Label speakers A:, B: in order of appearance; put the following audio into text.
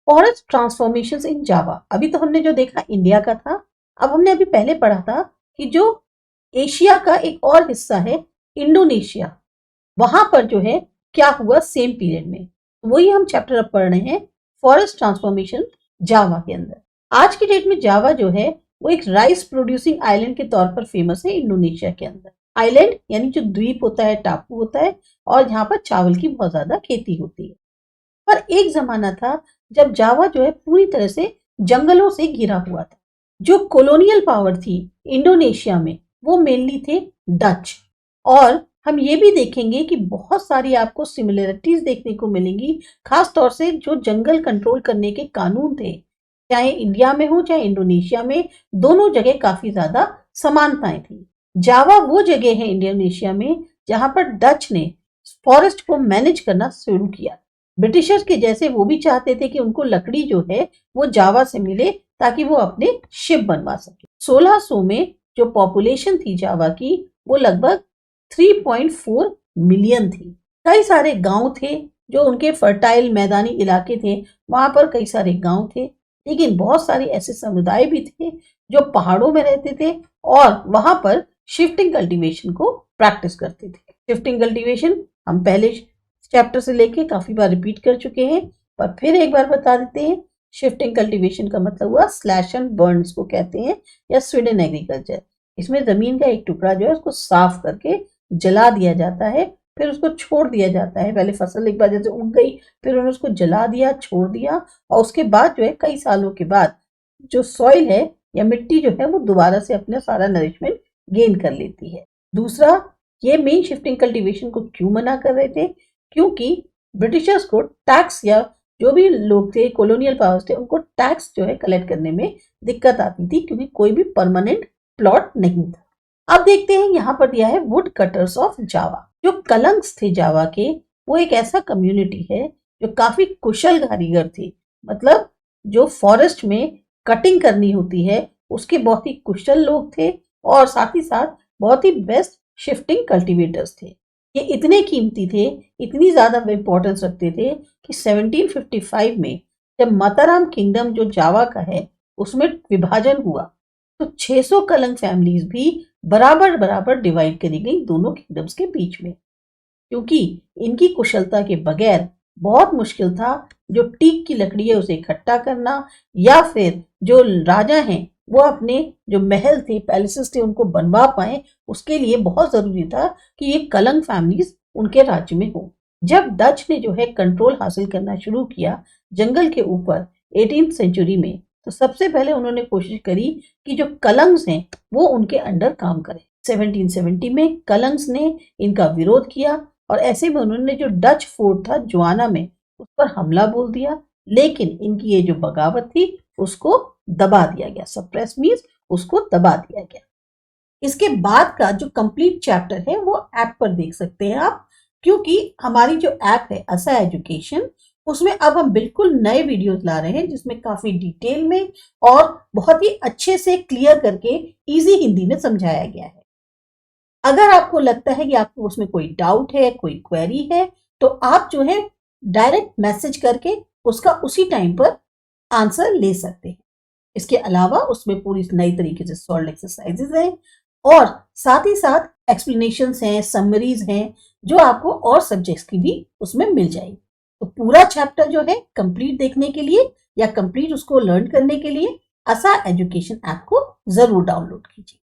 A: Forest transformations इन जावा। अभी तो हमने जो देखा इंडिया का था, अब हमने अभी पहले पढ़ा था कि जो एशिया का एक और हिस्सा है इंडोनेशिया, वहां पर जो है क्या हुआ सेम पीरियड में, वही हम चैप्टर अब पढ़ रहे हैं, फॉरेस्ट ट्रांसफॉर्मेशन जावा के अंदर। आज की डेट में जावा जो है वो एक राइस प्रोड्यूसिंग आइलैंड के तौर पर फेमस है इंडोनेशिया के अंदर। आइलैंड यानी जो द्वीप होता है, टापू होता है, और यहाँ पर चावल की बहुत ज्यादा खेती होती है। पर एक जमाना था जब जावा जो है पूरी तरह से जंगलों से घिरा हुआ था। जो कॉलोनियल पावर थी इंडोनेशिया में वो मेनली थे डच। और हम ये भी देखेंगे कि बहुत सारी आपको सिमिलरिटीज देखने को मिलेंगी, खास तौर से जो जंगल कंट्रोल करने के कानून थे, चाहे इंडिया में हो चाहे इंडोनेशिया में, दोनों जगह काफी ज्यादा समानताएं थी। जावा वो जगह है इंडोनेशिया में जहां पर डच ने फॉरेस्ट को मैनेज करना शुरू किया। ब्रिटिशर्स के जैसे वो भी चाहते थे कि उनको लकड़ी जो है वो जावा से मिले ताकि वो अपने शिप बनवा सके। 1600 में जो पॉपुलेशन थी जावा की वो लगभग 3.4 मिलियन थी। कई सारे गांव थे जो उनके फर्टाइल मैदानी इलाके थे, वहां पर कई सारे गांव थे, लेकिन बहुत सारे ऐसे समुदाय भी थे जो पहाड़ों में रहते थे और वहां पर शिफ्टिंग कल्टीवेशन को प्रैक्टिस करते थे। शिफ्टिंग कल्टीवेशन हम पहले चैप्टर से लेके काफी बार रिपीट कर चुके हैं, पर फिर एक बार बता देते हैं। शिफ्टिंग कल्टीवेशन का मतलब हुआ स्लैश एंड बर्न को कहते हैं, या स्वीडन एग्रीकल्चर। इसमें जमीन का एक टुकड़ा जो है उसको साफ करके जला दिया जाता है, फिर उसको छोड़ दिया जाता है। पहले फसल एक बार जैसे उग गई, फिर उन्होंने उसको जला दिया, छोड़ दिया, और उसके बाद जो है कई सालों के बाद जो सॉइल है या मिट्टी जो है वो दोबारा से अपना सारा नरिशमेंट गेन कर लेती है। दूसरा, ये मेन शिफ्टिंग कल्टीवेशन को क्यों मना कर रहे थे? क्योंकि ब्रिटिशर्स को टैक्स, या जो भी लोग थे कॉलोनियल पावर्स थे, उनको टैक्स जो है कलेक्ट करने में दिक्कत आती थी, क्योंकि कोई भी परमानेंट प्लॉट नहीं था। अब देखते हैं, यहाँ पर दिया है वुड कटर्स ऑफ जावा। जो कलंग्स थे जावा के, वो एक ऐसा कम्युनिटी है जो काफी कुशल कारीगर थे। मतलब जो फॉरेस्ट में कटिंग करनी होती है उसके बहुत ही कुशल लोग थे, और साथ ही साथ बहुत ही बेस्ट शिफ्टिंग कल्टीवेटर्स थे। ये इतने कीमती थे, इतनी ज्यादा इंपॉर्टेंस रखते थे कि 1755 में जब माताराम किंगडम जो जावा का है उसमें विभाजन हुआ, तो 600 कलंग फैमिलीज भी बराबर बराबर डिवाइड करी गई दोनों किंगडम्स के बीच में, क्योंकि इनकी कुशलता के बगैर बहुत मुश्किल था जो टीक की लकड़ी है उसे इकट्ठा करना, या फिर जो राजा हैं वो अपने जो महल थे, पैलेसेस थे, उनको बनवा पाए। उसके लिए बहुत जरूरी था कि ये कलंग फैमिलीज उनके राज्य में हो। जब डच ने जो है कंट्रोल हासिल करना शुरू किया जंगल के ऊपर 18th सेंचुरी में, तो सबसे पहले उन्होंने कोशिश करी कि जो कलंग्स हैं वो उनके अंडर काम करें। 1770 में कलंग्स ने इनका विरोध किया, और ऐसे में उन्होंने जो डच फोर्ट था जुआना में उस पर हमला बोल दिया, लेकिन इनकी ये जो बगावत थी उसको दबा दिया गया। सप्रेस मींस उसको दबा दिया गया। इसके बाद का जो कंप्लीट चैप्टर है वो ऐप पर देख सकते हैं आप, क्योंकि हमारी जो ऐप है असा एजुकेशन, उसमें अब हम बिल्कुल नए वीडियोस ला रहे हैं जिसमें काफी डिटेल में और बहुत ही अच्छे से क्लियर करके इजी हिंदी में समझाया गया है। अगर आपको लगता है कि आपको उसमें कोई डाउट है, कोई क्वेरी है, तो आप जो है डायरेक्ट मैसेज करके उसका उसी टाइम पर आंसर ले सकते हैं। इसके अलावा उसमें पूरी नई तरीके से सॉल्व एक्सरसाइजेज हैं, और साथ ही साथ एक्सप्लेनेशंस हैं, समरीज हैं, जो आपको और सब्जेक्ट्स की भी उसमें मिल जाएगी। तो पूरा चैप्टर जो है कंप्लीट देखने के लिए या कंप्लीट उसको लर्न करने के लिए असा एजुकेशन ऐप को जरूर डाउनलोड कीजिए।